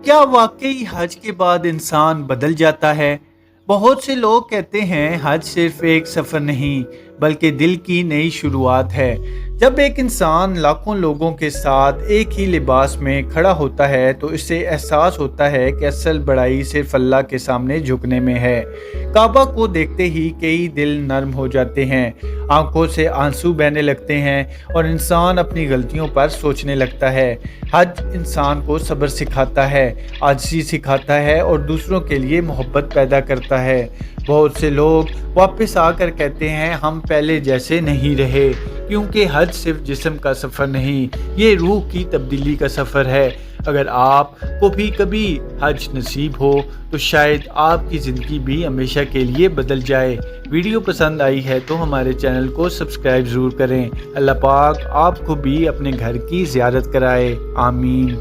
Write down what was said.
क्या वाकई हज के बाद इंसान बदल जाता है? बहुत से लोग कहते हैं हज सिर्फ एक सफ़र नहीं बल्कि दिल की नई शुरुआत है। जब एक इंसान लाखों लोगों के साथ एक ही लिबास में खड़ा होता है तो इससे एहसास होता है कि असल बड़ाई सिर्फ अल्लाह के सामने झुकने में है। काबा को देखते ही कई दिल नर्म हो जाते हैं, आंखों से आंसू बहने लगते हैं और इंसान अपनी गलतियों पर सोचने लगता है। हज इंसान को सब्र सिखाता है, आजिज़ी सिखाता है और दूसरों के लिए मोहब्बत पैदा करता है। बहुत से लोग वापस आकर कहते हैं हम पहले जैसे नहीं रहे, क्योंकि हज सिर्फ जिस्म का सफ़र नहीं, ये रूह की तब्दीली का सफ़र है। अगर आपको भी कभी हज नसीब हो तो शायद आपकी ज़िंदगी भी हमेशा के लिए बदल जाए। वीडियो पसंद आई है तो हमारे चैनल को सब्सक्राइब ज़रूर करें। अल्लाह पाक आपको भी अपने घर की ज़ियारत कराए। आमीन।